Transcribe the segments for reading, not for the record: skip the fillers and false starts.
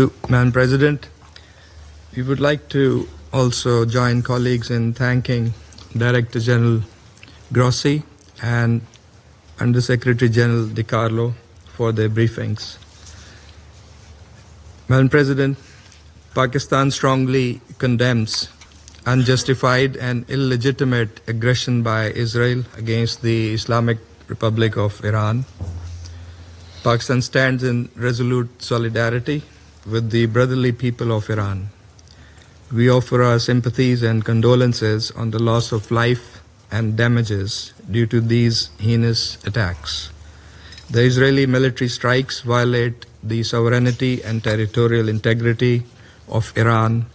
you, Madam President. We would like to also join colleagues in thanking Director General Grossi and Under Secretary General DiCarlo for their briefings. Madam President, Pakistan strongly condemns unjustified and illegitimate aggression by Israel against the Islamic Republic of Iran. Pakistan stands in resolute solidarity with the brotherly people of Iran. We offer our sympathies and condolences on the loss of life and damages due to these heinous attacks. The Israeli military strikes violate the sovereignty and territorial integrity of Iran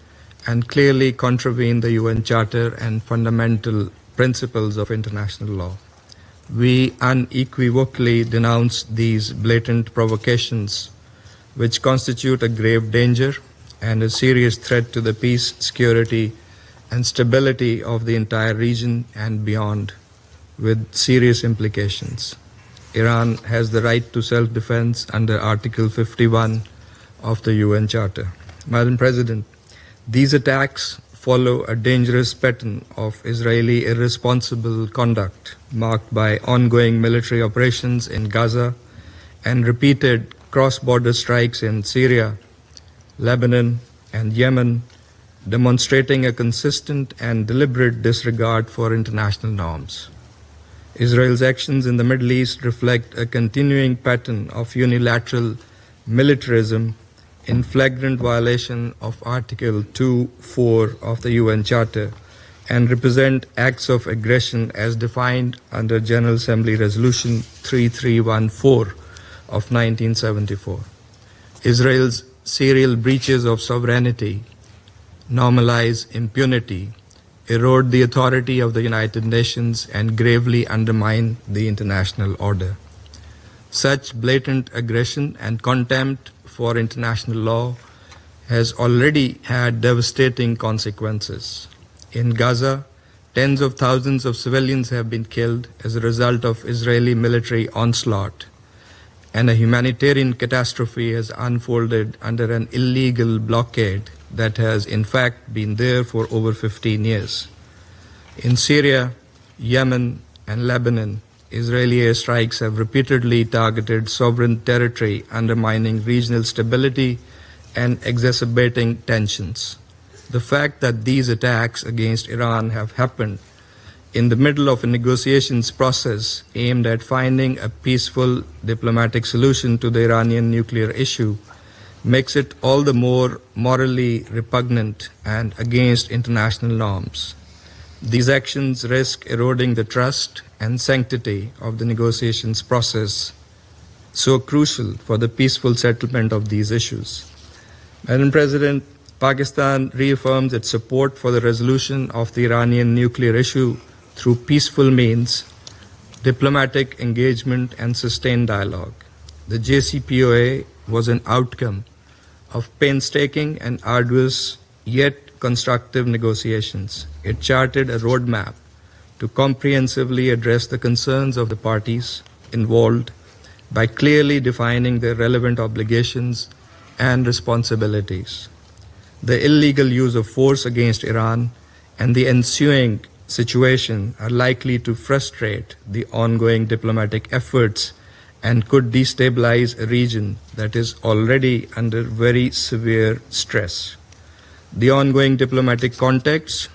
and clearly contravene the UN Charter and fundamental principles of international law. We unequivocally denounce these blatant provocations, which constitute a grave danger and a serious threat to the peace, security, and stability of the entire region and beyond, with serious implications. Iran has the right to self-defense under Article 51 of the UN Charter. Madam President, these attacks follow a dangerous pattern of Israeli irresponsible conduct marked by ongoing military operations in Gaza and repeated cross-border strikes in Syria, Lebanon, and Yemen, demonstrating a consistent and deliberate disregard for international norms. Israel's actions in the Middle East reflect a continuing pattern of unilateral militarism in flagrant violation of Article 2.4 of the UN Charter and represent acts of aggression as defined under General Assembly Resolution 3314 of 1974. Israel's serial breaches of sovereignty normalize impunity, erode the authority of the United Nations, and gravely undermine the international order. Such blatant aggression and contempt for international law has already had devastating consequences. In Gaza, tens of thousands of civilians have been killed as a result of Israeli military onslaught, and a humanitarian catastrophe has unfolded under an illegal blockade that has in fact been there for over 15 years. In Syria, Yemen, and Lebanon, Israeli airstrikes have repeatedly targeted sovereign territory, undermining regional stability and exacerbating tensions. The fact that these attacks against Iran have happened in the middle of a negotiations process aimed at finding a peaceful diplomatic solution to the Iranian nuclear issue makes it all the more morally repugnant and against international norms. These actions risk eroding the trust and sanctity of the negotiations process, so crucial for the peaceful settlement of these issues. Madam President, Pakistan reaffirms its support for the resolution of the Iranian nuclear issue through peaceful means, diplomatic engagement, and sustained dialogue. The JCPOA was an outcome of painstaking and arduous yet constructive negotiations. It charted a roadmap to comprehensively address the concerns of the parties involved by clearly defining their relevant obligations and responsibilities. The illegal use of force against Iran and the ensuing situation are likely to frustrate the ongoing diplomatic efforts and could destabilize a region that is already under very severe stress. The ongoing diplomatic contacts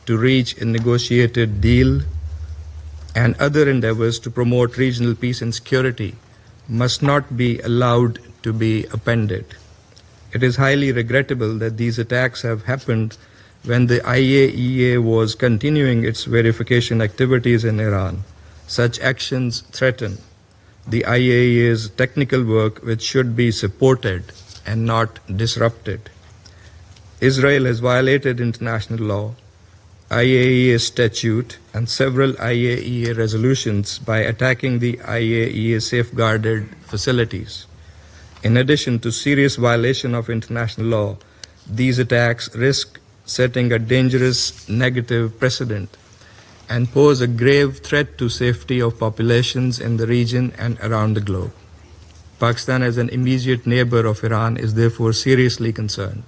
to reach a negotiated deal and other endeavors to promote regional peace and security must not be allowed to be appended. It is highly regrettable that these attacks have happened when the IAEA was continuing its verification activities in Iran. Such actions threaten the IAEA's technical work, which should be supported and not disrupted. Israel has violated international law, IAEA statute, and several IAEA resolutions by attacking the IAEA safeguarded facilities. In addition to serious violation of international law, these attacks risk setting a dangerous negative precedent and pose a grave threat to safety of populations in the region and around the globe. Pakistan, as an immediate neighbor of Iran, is therefore seriously concerned.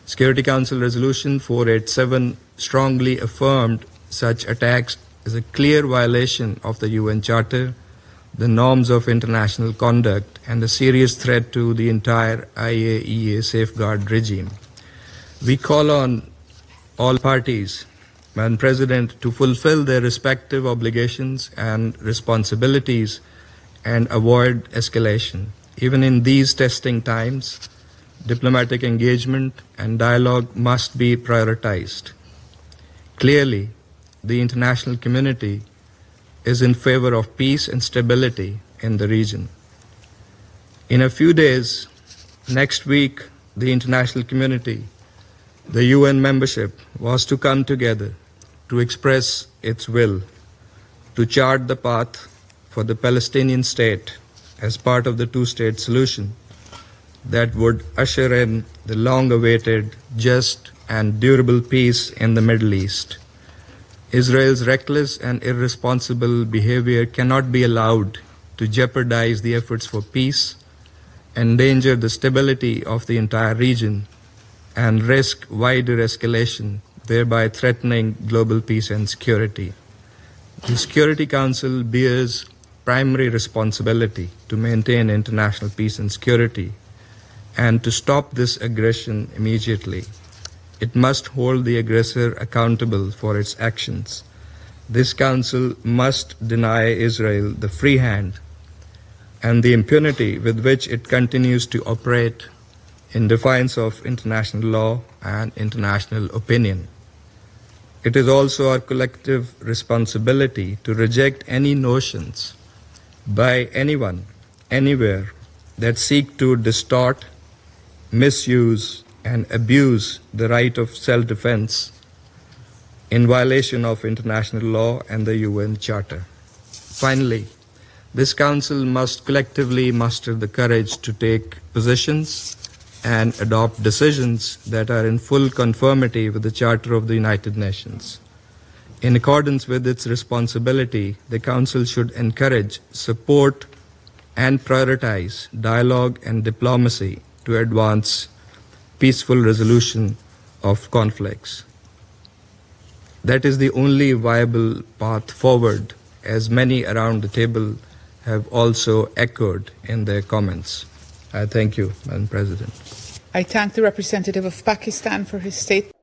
Security Council Resolution 487 strongly affirmed such attacks as a clear violation of the UN Charter, the norms of international conduct, and a serious threat to the entire IAEA safeguard regime. We call on all parties, Madam President, to fulfill their respective obligations and responsibilities and avoid escalation. Even in these testing times, diplomatic engagement and dialogue must be prioritized. Clearly, the international community is in favor of peace and stability in the region. In a few days, next week, the international community, the UN membership, was to come together to express its will to chart the path for the Palestinian state as part of the two-state solution that would usher in the long-awaited, just, and durable peace in the Middle East. Israel's reckless and irresponsible behavior cannot be allowed to jeopardize the efforts for peace, endanger the stability of the entire region, and risk wider escalation, thereby threatening global peace and security. The Security Council bears primary responsibility to maintain international peace and security and to stop this aggression immediately. It must hold the aggressor accountable for its actions. This Council must deny Israel the free hand and the impunity with which it continues to operate in defiance of international law and international opinion. It is also our collective responsibility to reject any notions by anyone, anywhere, that seek to distort, misuse, and abuse the right of self-defense in violation of international law and the UN Charter. Finally, this Council must collectively muster the courage to take positions and adopt decisions that are in full conformity with the Charter of the United Nations. In accordance with its responsibility, the Council should encourage, support, and prioritize dialogue and diplomacy to advance peaceful resolution of conflicts. That is the only viable path forward, as many around the table have also echoed in their comments. I thank you, Madam President. I thank the representative of Pakistan for his statement.